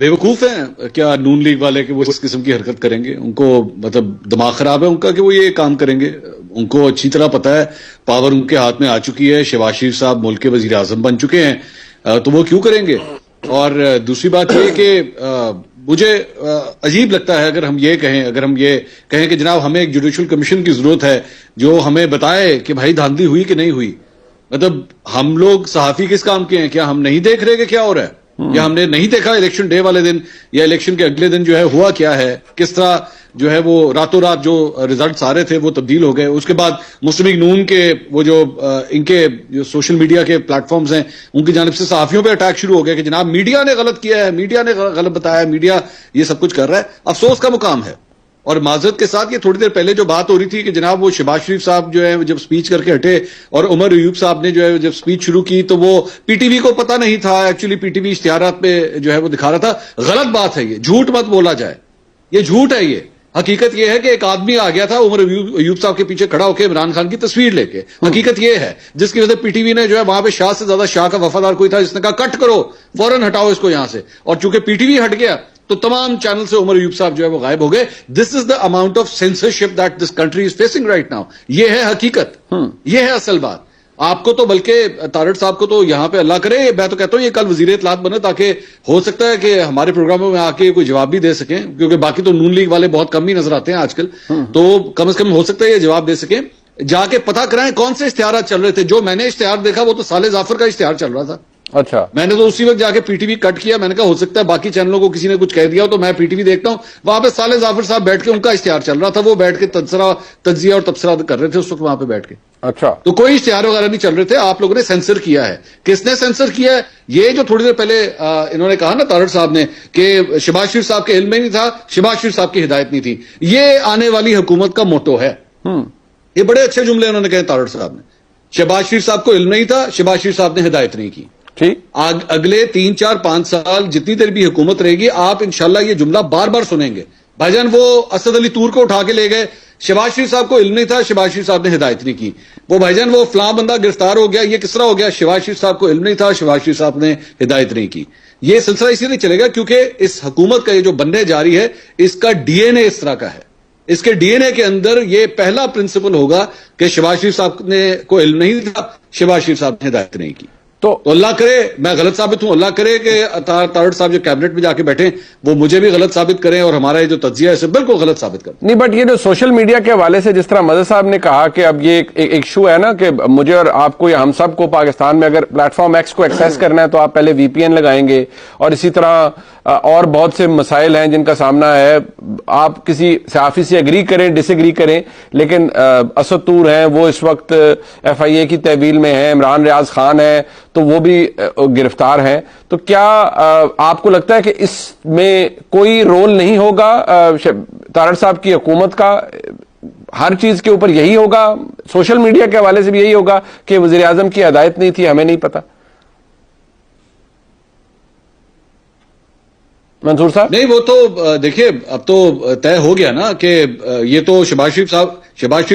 بیوقوف ہیں کیا نون لیگ والے کہ وہ اس قسم کی حرکت کریں گے؟ ان کو مطلب دماغ خراب ہے ان کا کہ وہ یہ کام کریں گے؟ ان کو اچھی طرح پتا ہے پاور ان کے ہاتھ میں آ چکی ہے، شہباز شریف صاحب ملک کے وزیر اعظم بن چکے ہیں، تو وہ کیوں کریں گے؟ اور دوسری بات یہ کہ مجھے عجیب لگتا ہے اگر ہم یہ کہیں کہ جناب ہمیں ایک جوڈیشل کمیشن کی ضرورت ہے جو ہمیں بتائے کہ بھائی دھاندلی ہوئی کہ نہیں ہوئی۔ مطلب ہم لوگ صحافی کس کام کے ہیں؟ کیا ہم نہیں دیکھ رہے کہ کیا ہو رہا ہے؟ یا ہم نے نہیں دیکھا الیکشن ڈے والے دن یا الیکشن کے اگلے دن جو ہے ہوا کیا ہے، کس طرح جو ہے وہ راتوں رات جو ریزلٹس آ رہے تھے وہ تبدیل ہو گئے؟ اس کے بعد مسلم لیگ نون کے وہ جو ان کے جو سوشل میڈیا کے پلیٹ فارمز ہیں ان کی جانب سے صحافیوں پہ اٹیک شروع ہو گیا کہ جناب میڈیا نے غلط کیا ہے، میڈیا نے غلط بتایا ہے، میڈیا یہ سب کچھ کر رہا ہے۔ افسوس کا مقام ہے۔ اور معذرت کے ساتھ یہ تھوڑی دیر پہلے جو بات ہو رہی تھی کہ جناب وہ شہباز شریف صاحب جو ہے جب سپیچ کر کے ہٹے اور عمر ایوب صاحب نے جو ہے جب سپیچ شروع کی تو وہ پی ٹی وی کو پتہ نہیں تھا، ایکچولی پی ٹی وی اشتہارات پہ جو ہے وہ دکھا رہا تھا۔ غلط بات ہے، یہ جھوٹ مت بولا جائے، یہ جھوٹ ہے۔ یہ حقیقت یہ ہے کہ ایک آدمی آ گیا تھا عمر ایوب صاحب کے پیچھے کھڑا ہو کے عمران خان کی تصویر لے کے، حقیقت یہ ہے، جس کی وجہ سے پی ٹی وی نے جو ہے وہاں پہ شاہ سے زیادہ شاہ کا وفادار کوئی تھا جس نے کہا کٹ کرو، فوراً ہٹاؤ اس کو یہاں سے، اور چونکہ پی ٹی وی ہٹ گیا تو تمام چینل سے عمر ایوب صاحب جو ہے وہ غائب ہو گئے۔ This is the amount of censorship that this country is facing right now. یہ ہے حقیقت، یہ ہے اصل بات۔ آپ کو تو بلکہ تارڑ صاحب کو تو یہاں پہ اللہ کرے، میں تو کہتا ہوں یہ کل وزیر اطلاعات بنے تاکہ ہو سکتا ہے کہ ہمارے پروگراموں میں آ کے کوئی جواب بھی دے سکیں، کیونکہ باقی تو نون لیگ والے بہت کم ہی نظر آتے ہیں آج کل، تو کم از کم ہو سکتا ہے یہ جواب دے سکیں۔ جا کے پتہ کرائیں کون سے اشتہارات چل رہے تھے۔ جو میں نے اشتہار دیکھا وہ تو صالح ظافر کا اشتہار چل رہا تھا۔ اچھا، میں نے تو اسی وقت جا کے پی ٹی وی کٹ کیا، میں نے کہا ہو سکتا ہے باقی چینلوں کو کسی نے کچھ کہہ دیا ہو، تو میں پی ٹی وی دیکھتا ہوں، وہاں پہ صالح ظافر صاحب بیٹھ کے ان کا اشتہار چل رہا تھا، وہ بیٹھ کے تجزیہ اور تبصرہ کر رہے تھے اس وقت وہاں پہ بیٹھ کے۔ اچھا، تو کوئی اشتہار وغیرہ نہیں چل رہے تھے، آپ لوگوں نے سینسر کیا ہے۔ کس نے سینسر کیا ہے؟ یہ جو تھوڑی دیر پہلے انہوں نے کہا نا تارڑ صاحب نے کہ شہباز شریف صاحب کے علم میں نہیں تھا، شہباز شریف صاحب کی ہدایت نہیں تھی، یہ آنے والی حکومت کا موٹو ہے۔ یہ بڑے اچھے جملے انہوں نے کہے تارڑ صاحب نے۔ شہباز شریف صاحب کو علم نہیں تھا، شہباز شریف صاحب نے ہدایت نہیں کی۔ ٹھیک، اگلے 3 4 5 سال جتنی دیر بھی حکومت رہے گی آپ انشاءاللہ یہ جملہ بار بار سنیں گے۔ بھائی جان وہ اسد علی طور کو اٹھا کے لے گئے، شہباز شریف صاحب کو علم نہیں تھا، شہباز شریف صاحب نے ہدایت نہیں کی۔ وہ بھائی جان وہ فلاں بندہ گرفتار ہو گیا، یہ کس طرح ہو گیا؟ شہباز شریف صاحب کو علم نہیں تھا، شہباز شریف صاحب نے ہدایت نہیں کی۔ یہ سلسلہ اسی لیے چلے گا کیونکہ اس حکومت کا یہ جو بننے جاری ہے اس کا ڈی این اے اس طرح کا ہے۔ اس کے ڈی این اے کے اندر یہ پہلا پرنسپل ہوگا کہ شہباز شریف صاحب نے کو علم نہیں تھا، شہباز شریف صاحب نے ہدایت نہیں کی۔ تو اللہ کرے میں غلط ثابت ہوں، اللہ کرے کہ تارڑ صاحب جو کیبنٹ میں جا کے بیٹھیں وہ مجھے بھی غلط ثابت کریں اور ہمارا یہ جو تجزیہ ہے اسے بالکل غلط ثابت کریں۔ نہیں بٹ یہ جو سوشل میڈیا کے حوالے سے جس طرح مظہر صاحب نے کہا کہ اب یہ ایک ایشو ہے نا کہ مجھے اور آپ کو یا ہم سب کو پاکستان میں اگر پلیٹ فارم ایکس کو ایکسیس کرنا ہے تو آپ پہلے وی پی این لگائیں گے، اور اسی طرح اور بہت سے مسائل ہیں جن کا سامنا ہے۔ آپ کسی صحافی سے اگری کریں ڈس ایگری کریں، لیکن اسد طور ہیں وہ اس وقت ایف آئی اے کی تحویل میں ہیں، عمران ریاض خان ہے تو وہ بھی گرفتار ہیں۔ تو کیا آپ کو لگتا ہے کہ اس میں کوئی رول نہیں ہوگا تارڑ صاحب کی حکومت کا؟ ہر چیز کے اوپر یہی ہوگا، سوشل میڈیا کے حوالے سے بھی یہی ہوگا کہ وزیر اعظم کی ہدایت نہیں تھی، ہمیں نہیں پتا؟ منصور صاحب نہیں وہ تو دیکھیے اب تو طے ہو گیا نا کہ یہ تو شہباز شریف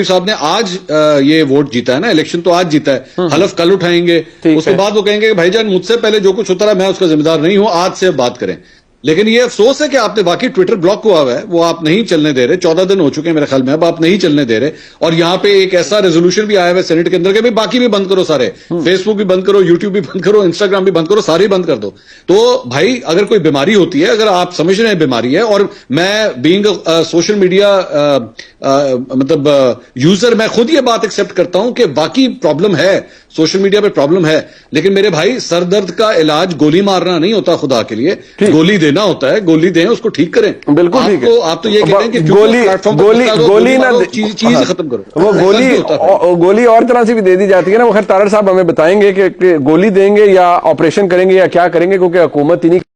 صاحب نے آج یہ ووٹ جیتا ہے نا، الیکشن تو آج جیتا ہے، حلف کل اٹھائیں گے، اس کے بعد وہ کہیں گے کہ بھائی جان مجھ سے پہلے جو کچھ ہوتا رہا میں اس کا ذمہ دار نہیں ہوں، آج سے بات کریں۔ لیکن یہ افسوس ہے کہ آپ نے واقعی ٹویٹر بلاک ہوا ہے، وہ آپ نہیں چلنے دے رہے، 14 دن ہو چکے ہیں میرے خیال میں، اب آپ نہیں چلنے دے رہے، اور یہاں پہ ایک ایسا ریزولوشن بھی آیا ہوا ہے سینٹ کے اندر کہ باقی بھی بند کرو، سارے فیس بک بھی بند کرو، یوٹیوب بھی بند کرو، انسٹاگرام بھی بند کرو، سارے بند کر دو۔ تو بھائی اگر کوئی بیماری ہوتی ہے، اگر آپ سمجھ رہے ہیں بیماری ہے، اور میں بینگ سوشل میڈیا مطلب یوزر میں خود یہ بات ایکسپٹ کرتا ہوں کہ باقی پرابلم ہے، سوشل میڈیا پہ پرابلم ہے، لیکن میرے بھائی سر درد کا علاج گولی مارنا نہیں ہوتا، خدا کے لیے گولی دینا ہوتا ہے، گولی دیں اس کو ٹھیک کریں۔ بالکل ٹھیک ہے، آپ تو یہ کہتے ہیں کہ گولی نہ چیز ختم کرو، وہ گولی اور طرح سے بھی دے دی جاتی ہے نا۔ وہ خیر تارڑ صاحب ہمیں بتائیں گے کہ گولی دیں گے یا آپریشن کریں گے یا کیا کریں گے، کیونکہ حکومت ہی نہیں